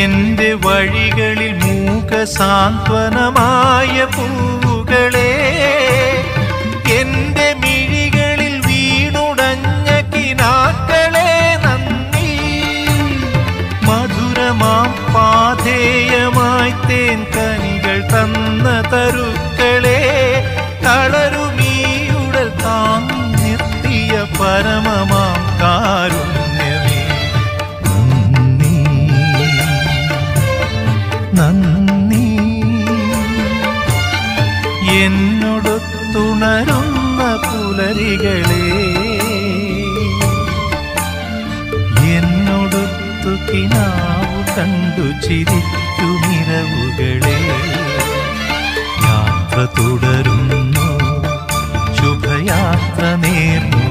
എന്റെ വഴികളിൽ മൂകസാന്ത്വനമായ പൂവുകളെ, എന്റെ മിഴികളിൽ വീണുടഞ്ഞ കിനാക്കളെ നന്ദി. മധുരമാം പാഥേയമായി തേൻ കനികൾ തന്ന തരുക്കളെ, തളരുമീയുടൽ താങ്ങി നിർത്തിയ പരമമാം കാരുണ്യമേ നന്ദി നന്ദി. എന്നോടൊത്തുണരുന്ന പുലരികളെ, എന്നോടൊത്തു കിനാവു കണ്ടു ചിരിക്കുമിരവുകളെ, യാത്ര തുടരുന്നു, ശുഭയാത്ര നേർന്നു.